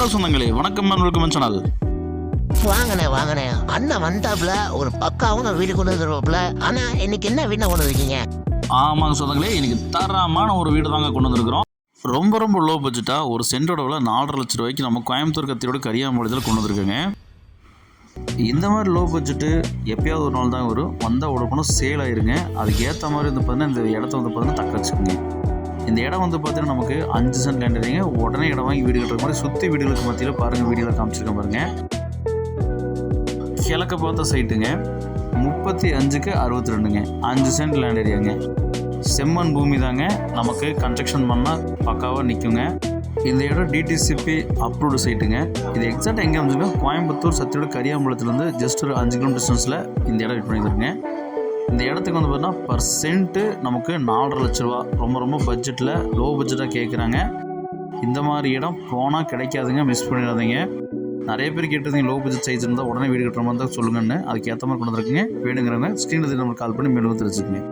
Hello சொந்தங்களே, வணக்கம் welcome channel. வாங்கண்ணே அண்ணன் வந்தாப்புல ஒரு பக்காவும் வீடு கொண்டு வந்துருவாப்புல. ஆனா இன்னைக்கு என்ன வீடு கொண்டு வந்துருக்கீங்க? ஆமாங்க சொந்தங்களே, இன்னைக்கு தரமான ஒரு வீடு தாங்க கொண்டு வந்துருக்கிறோம். ரொம்ப லோ பட்ஜெட்டாக ஒரு சென்டோட விலை 4.5 லட்ச ரூபாய்க்கு நம்ம கோயம்புத்தூர் கத்தியோட கரியாம்பாளையத்தில் கொண்டு வந்துருக்குங்க. இந்த மாதிரி லோ பட்ஜெட்டு எப்பயாவது ஒரு நாள் தான் வரும். வந்தால் உடனே சேல் ஆயிருங்க. அதுக்கு ஏற்ற மாதிரி வந்து பார்த்தீங்கன்னா இந்த இடத்த வந்து பார்த்தீங்கன்னா தக்க வச்சுக்கோங்க. இந்த இடம் வந்து பார்த்தீங்கன்னா நமக்கு 5 சென்ட் லேண்ட் இல்லைங்க. உடனே இடம் வாங்கி வீடு கட்டுற மாதிரி சுற்றி வீடுகளுக்கு மத்தியில் பாருங்கள், வீடியோவில் காமிச்சிருக்கேன் பாருங்கள். கிழக்க பார்த்த சைட்டுங்க, 35க்கு 62ங்க, 5 சென்ட் லேண்ட் ஏரியாங்க. செம்மண் பூமி தாங்க, நமக்கு கன்ஸ்ட்ரக்ஷன் பண்ணால் பக்காவாக நிற்குங்க. இந்த இடம் டிடிசிபி அப்ரூவ்டு சைட்டுங்க. இது எக்ஸாக்டாக எங்கே வந்துச்சுன்னா கோயம்புத்தூர் சத்தியோட கரியாம்பாளையத்துலேருந்து ஜஸ்ட் ஒரு 5 கிலோமீட்டர் டிஸ்டன்ஸில் இந்த இடம் வெயிட் பண்ணியிருக்குங்க. இந்த இடத்துக்கு வந்து பார்த்தீங்கன்னா பர் சென்ட்டு நமக்கு 4.5 லட்ச ரூபா. ரொம்ப பட்ஜெட்டில் லோ பட்ஜெட்டாக கேட்குறாங்க. இந்த மாதிரி இடம் போனால் கிடைக்காதுங்க, மிஸ் பண்ணிடாதீங்க. நிறைய பேர் கேட்டிருந்தீங்க லோ பட்ஜெட் சைஸ் இருந்தால் உடனே வீடு கட்டுற மாதிரி தான் சொல்லுங்கன்னு. அதுக்கு ஏற்ற மாதிரி கொண்டு வந்துருக்குங்க. வேணுங்கிறவங்க ஸ்க்ரீனில் நம்பர் கால் பண்ணி மேலும் தெரிஞ்சுக்கோங்க.